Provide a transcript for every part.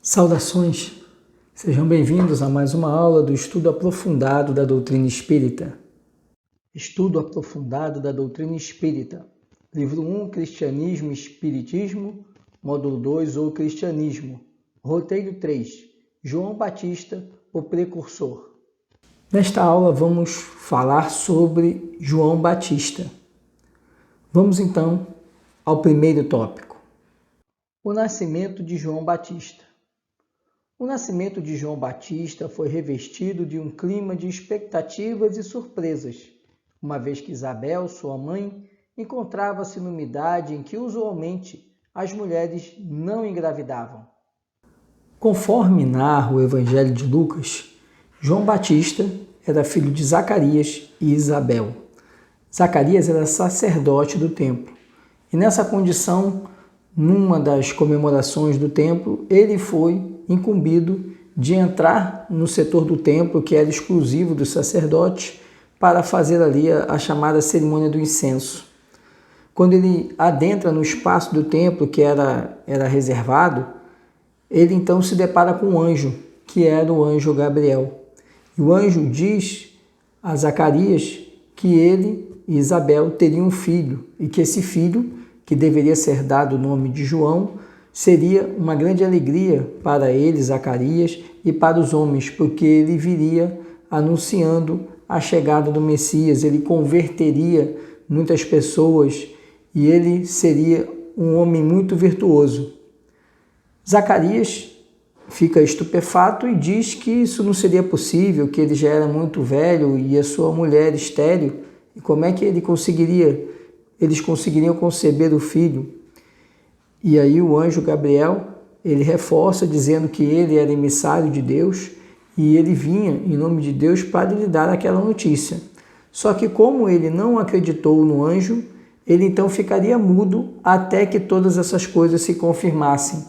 Saudações! Sejam bem-vindos a mais uma aula do Estudo Aprofundado da Doutrina Espírita. Estudo Aprofundado da Doutrina Espírita. Livro 1, Cristianismo e Espiritismo. Módulo 2, O Cristianismo. Roteiro 3, João Batista, o Precursor. Nesta aula vamos falar sobre João Batista. Vamos então ao primeiro tópico. O nascimento de João Batista. O nascimento de João Batista foi revestido de um clima de expectativas e surpresas, uma vez que Isabel, sua mãe, encontrava-se numa idade em que usualmente as mulheres não engravidavam. Conforme narra o Evangelho de Lucas, João Batista era filho de Zacarias e Isabel. Zacarias era sacerdote do templo, e nessa condição, numa das comemorações do templo, ele foi incumbido de entrar no setor do templo que era exclusivo dos sacerdotes para fazer ali a chamada cerimônia do incenso. Quando ele adentra no espaço do templo que era reservado, ele então se depara com um anjo, que era o anjo Gabriel. E o anjo diz a Zacarias que ele e Isabel teriam um filho e que esse filho, que deveria ser dado o nome de João, seria uma grande alegria para ele, Zacarias, e para os homens, porque ele viria anunciando a chegada do Messias, ele converteria muitas pessoas e ele seria um homem muito virtuoso. Zacarias fica estupefato e diz que isso não seria possível, que ele já era muito velho e a sua mulher estéril, e como é que eles conseguiriam conceber o filho? E aí o anjo Gabriel, ele reforça dizendo que ele era emissário de Deus e ele vinha em nome de Deus para lhe dar aquela notícia. Só que como ele não acreditou no anjo, ele então ficaria mudo até que todas essas coisas se confirmassem.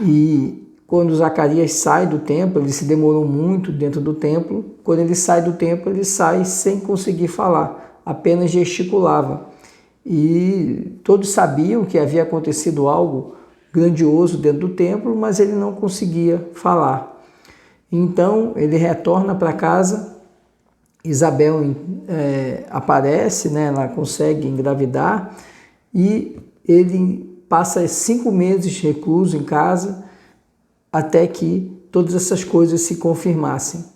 E quando Zacarias sai do templo, ele se demorou muito dentro do templo, quando ele sai do templo, ele sai sem conseguir falar, apenas gesticulava. E todos sabiam que havia acontecido algo grandioso dentro do templo, mas ele não conseguia falar. Então ele retorna para casa, Isabel aparece, ela consegue engravidar e ele passa 5 meses recluso em casa até que todas essas coisas se confirmassem.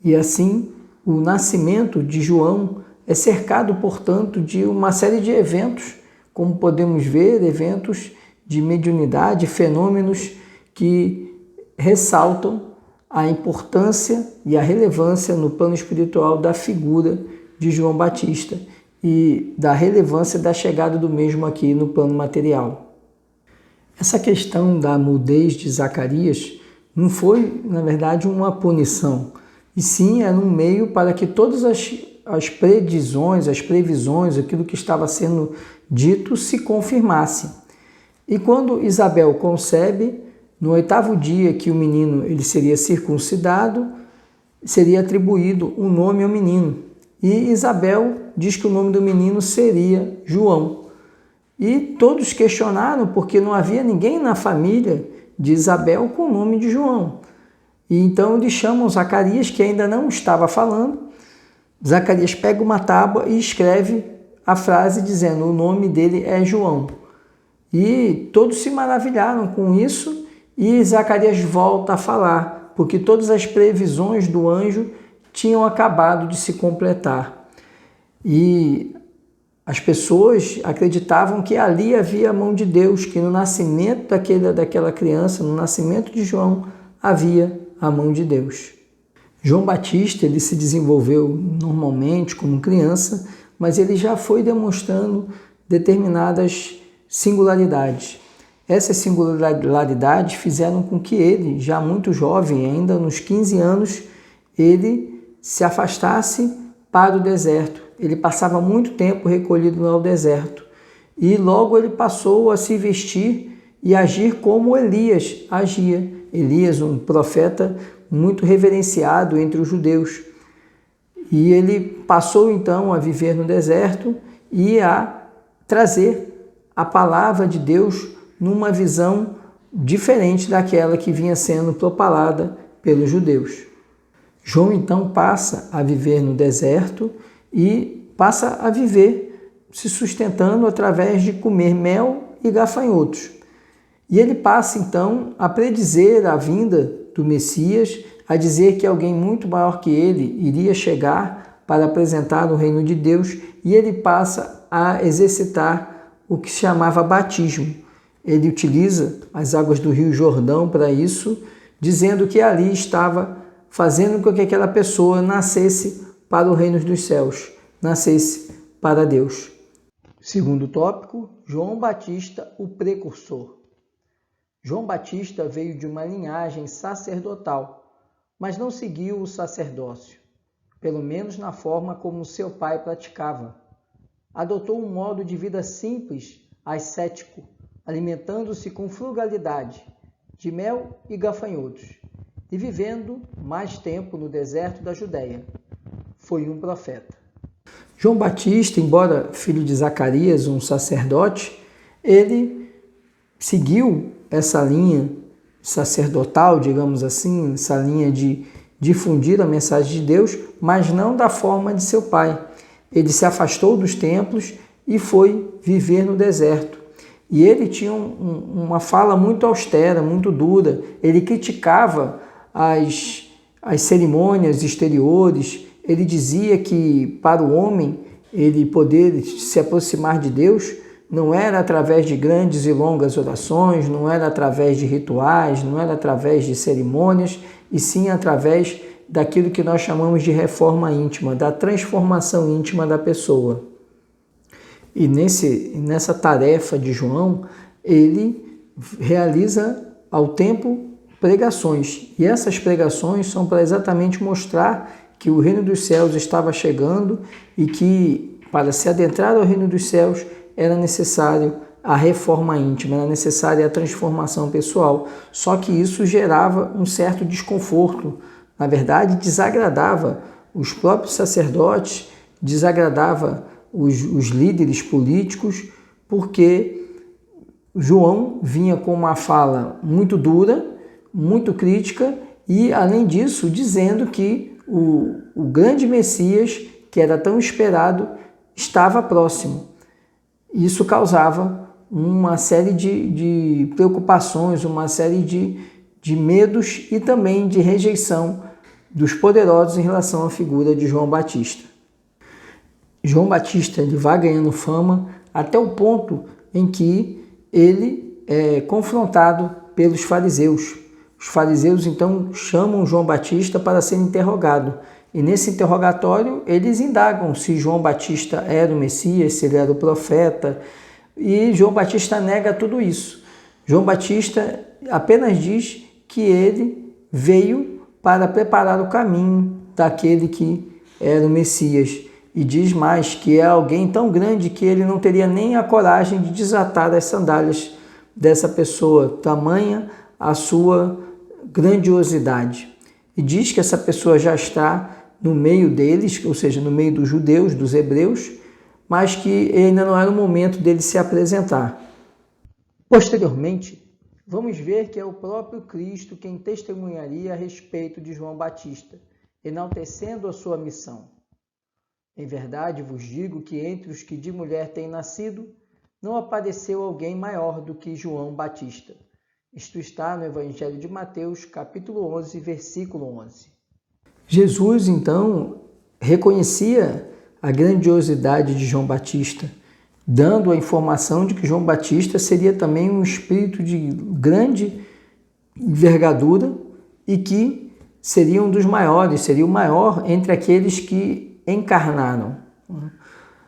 E assim o nascimento de João é cercado, portanto, de uma série de eventos, como podemos ver, eventos de mediunidade, fenômenos que ressaltam a importância e a relevância no plano espiritual da figura de João Batista e da relevância da chegada do mesmo aqui no plano material. Essa questão da mudez de Zacarias não foi, na verdade, uma punição, e sim era um meio para que todas as previsões, aquilo que estava sendo dito se confirmasse. E quando Isabel concebe, no 8º dia que o menino ele seria circuncidado, seria atribuído um nome ao menino. E Isabel diz que o nome do menino seria João. E todos questionaram porque não havia ninguém na família de Isabel com o nome de João. E então eles chamam Zacarias, que ainda não estava falando. Zacarias pega uma tábua e escreve a frase dizendo o nome dele é João. E todos se maravilharam com isso e Zacarias volta a falar, porque todas as previsões do anjo tinham acabado de se completar. E as pessoas acreditavam que ali havia a mão de Deus, que no nascimento daquela criança, no nascimento de João, havia a mão de Deus. João Batista ele se desenvolveu normalmente como criança, mas ele já foi demonstrando determinadas singularidades. Essas singularidades fizeram com que ele, já muito jovem, ainda nos 15 anos, ele se afastasse para o deserto. Ele passava muito tempo recolhido ao deserto e logo ele passou a se vestir e agir como Elias agia. Elias, um profeta muito reverenciado entre os judeus. E ele passou então a viver no deserto e a trazer a palavra de Deus numa visão diferente daquela que vinha sendo propalada pelos judeus. João então passa a viver no deserto e passa a viver se sustentando através de comer mel e gafanhotos. E ele passa então a predizer a vinda do Messias, a dizer que alguém muito maior que ele iria chegar para apresentar o reino de Deus, e ele passa a exercitar o que se chamava batismo. Ele utiliza as águas do Rio Jordão para isso, dizendo que ali estava fazendo com que aquela pessoa nascesse para o reino dos céus, nascesse para Deus. Segundo tópico, João Batista, o precursor. João Batista veio de uma linhagem sacerdotal, mas não seguiu o sacerdócio, pelo menos na forma como seu pai praticava. Adotou um modo de vida simples, ascético, alimentando-se com frugalidade, de mel e gafanhotos, e vivendo mais tempo no deserto da Judéia. Foi um profeta. João Batista, embora filho de Zacarias, um sacerdote, ele seguiu essa linha sacerdotal, digamos assim, essa linha de difundir a mensagem de Deus, mas não da forma de seu pai. Ele se afastou dos templos e foi viver no deserto. E ele tinha uma fala muito austera, muito dura. Ele criticava as cerimônias exteriores. Ele dizia que para o homem ele poder se aproximar de Deus não era através de grandes e longas orações, não era através de rituais, não era através de cerimônias, e sim através daquilo que nós chamamos de reforma íntima, da transformação íntima da pessoa. E nessa tarefa de João, ele realiza ao tempo pregações. E essas pregações são para exatamente mostrar que o reino dos céus estava chegando e que, para se adentrar ao reino dos céus, era necessário a reforma íntima, era necessária a transformação pessoal. Só que isso gerava um certo desconforto. Na verdade, desagradava os próprios sacerdotes, desagradava os líderes políticos, porque João vinha com uma fala muito dura, muito crítica e, além disso, dizendo que o grande Messias, que era tão esperado, estava próximo. Isso causava uma série de preocupações, uma série de medos e também de rejeição dos poderosos em relação à figura de João Batista. João Batista ele vai ganhando fama até o ponto em que ele é confrontado pelos fariseus. Os fariseus então chamam João Batista para ser interrogado. E nesse interrogatório eles indagam se João Batista era o Messias, se ele era o profeta. E João Batista nega tudo isso. João Batista apenas diz que ele veio para preparar o caminho daquele que era o Messias. E diz mais que é alguém tão grande que ele não teria nem a coragem de desatar as sandálias dessa pessoa, tamanha a sua grandiosidade. E diz que essa pessoa já está no meio deles, ou seja, no meio dos judeus, dos hebreus, mas que ainda não era o momento dele se apresentar. Posteriormente, vamos ver que é o próprio Cristo quem testemunharia a respeito de João Batista, enaltecendo a sua missão. Em verdade vos digo que entre os que de mulher têm nascido, não apareceu alguém maior do que João Batista. Isto está no Evangelho de Mateus, capítulo 11, versículo 11. Jesus, então, reconhecia a grandiosidade de João Batista, dando a informação de que João Batista seria também um espírito de grande envergadura e que seria um dos maiores, seria o maior entre aqueles que encarnaram.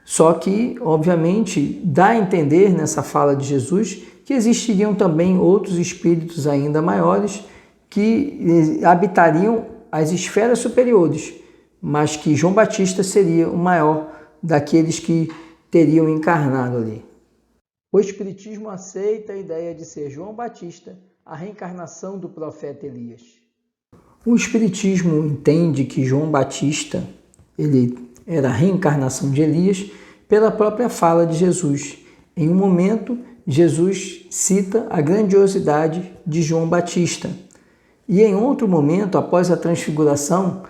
Só que, obviamente, dá a entender nessa fala de Jesus que existiriam também outros espíritos ainda maiores que habitariam as esferas superiores, mas que João Batista seria o maior daqueles que teriam encarnado ali. O Espiritismo aceita a ideia de ser João Batista a reencarnação do profeta Elias. O Espiritismo entende que João Batista ele era a reencarnação de Elias pela própria fala de Jesus, em um momento Jesus cita a grandiosidade de João Batista. E em outro momento, após a transfiguração,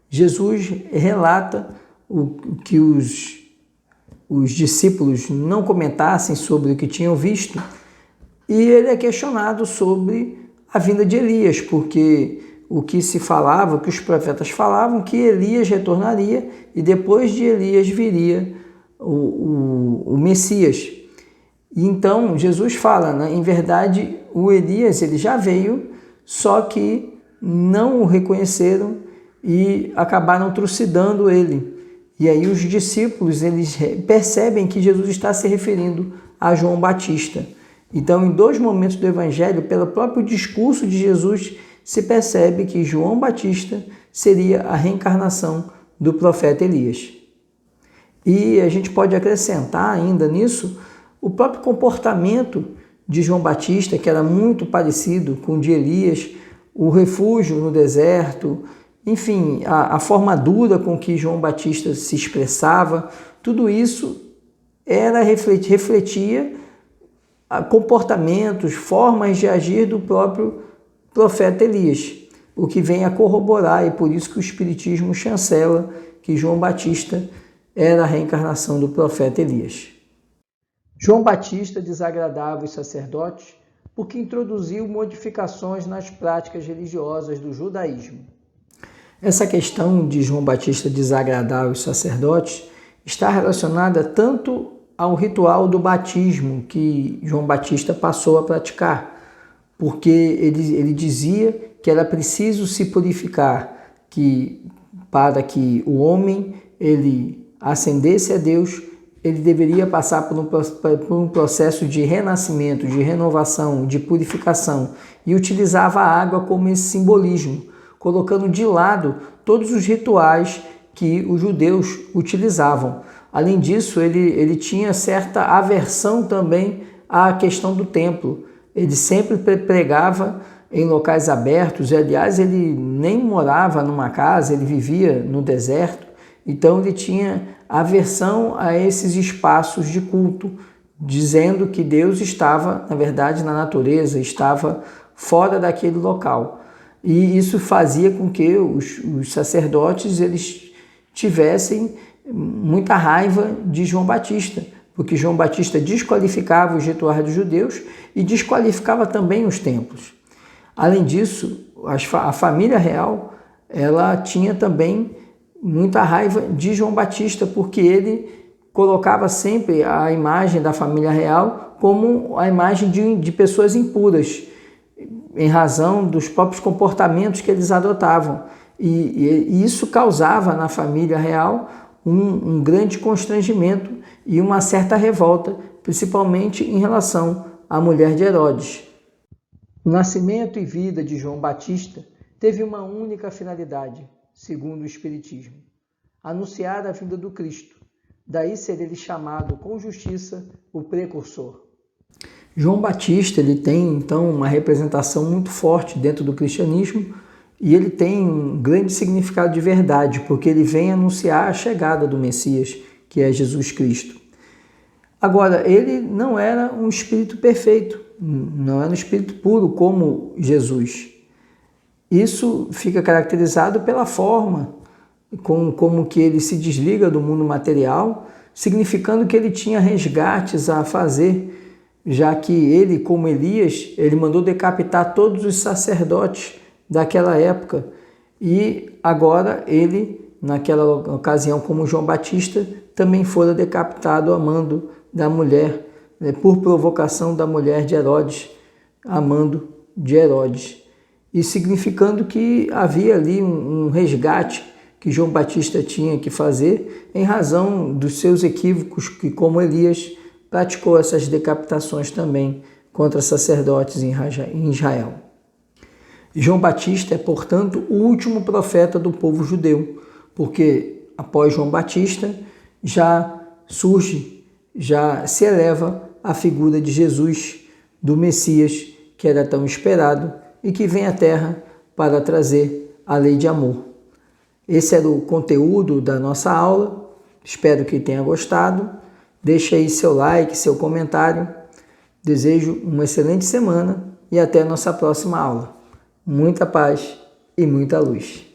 Jesus relata que os discípulos não comentassem sobre o que tinham visto, e ele é questionado sobre a vinda de Elias, porque o que se falava, o que os profetas falavam, que Elias retornaria e depois de Elias viria o Messias. E então Jesus fala, né? Em verdade, o Elias ele já veio, só que não o reconheceram e acabaram trucidando ele. E aí os discípulos eles percebem que Jesus está se referindo a João Batista. Então, em dois momentos do Evangelho, pelo próprio discurso de Jesus, se percebe que João Batista seria a reencarnação do profeta Elias. E a gente pode acrescentar ainda nisso o próprio comportamento de João Batista, que era muito parecido com o de Elias, o refúgio no deserto, enfim, a forma dura com que João Batista se expressava, tudo isso refletia comportamentos, formas de agir do próprio profeta Elias, o que vem a corroborar, e por isso que o Espiritismo chancela que João Batista era a reencarnação do profeta Elias. João Batista desagradava os sacerdotes porque introduziu modificações nas práticas religiosas do judaísmo. Essa questão de João Batista desagradar os sacerdotes está relacionada tanto ao ritual do batismo que João Batista passou a praticar, porque ele dizia que era preciso se purificar, para que o homem ele ascendesse a Deus, ele deveria passar por um processo de renascimento, de renovação, de purificação, e utilizava a água como esse simbolismo, colocando de lado todos os rituais que os judeus utilizavam. Além disso, ele tinha certa aversão também à questão do templo. Ele sempre pregava em locais abertos, e aliás, ele nem morava numa casa, ele vivia no deserto, então ele tinha aversão a esses espaços de culto, dizendo que Deus estava, na verdade, na natureza, estava fora daquele local. E isso fazia com que os sacerdotes eles tivessem muita raiva de João Batista, porque João Batista desqualificava os rituais dos judeus e desqualificava também os templos. Além disso, a família real ela tinha também muita raiva de João Batista, porque ele colocava sempre a imagem da família real como a imagem de pessoas impuras, em razão dos próprios comportamentos que eles adotavam. E isso causava na família real um grande constrangimento e uma certa revolta, principalmente em relação à mulher de Herodes. O nascimento e vida de João Batista teve uma única finalidade, segundo o Espiritismo: anunciar a vinda do Cristo. Daí ser ele chamado com justiça o precursor. João Batista ele tem então uma representação muito forte dentro do cristianismo, e ele tem um grande significado de verdade, porque ele vem anunciar a chegada do Messias, que é Jesus Cristo. Agora, ele não era um espírito perfeito, não era um espírito puro como Jesus. Isso fica caracterizado pela forma como que ele se desliga do mundo material, significando que ele tinha resgates a fazer, já que ele, como Elias, ele mandou decapitar todos os sacerdotes daquela época, e agora ele, naquela ocasião, como João Batista, também fora decapitado a mando da mulher, por provocação da mulher de Herodes, a mando de Herodes, e significando que havia ali um resgate que João Batista tinha que fazer em razão dos seus equívocos, que como Elias praticou essas decapitações também contra sacerdotes em Israel. João Batista é, portanto, o último profeta do povo judeu, porque após João Batista já se eleva a figura de Jesus, do Messias, que era tão esperado e que vem à Terra para trazer a lei de amor. Esse era o conteúdo da nossa aula, espero que tenha gostado. Deixe aí seu like, seu comentário. Desejo uma excelente semana e até a nossa próxima aula. Muita paz e muita luz.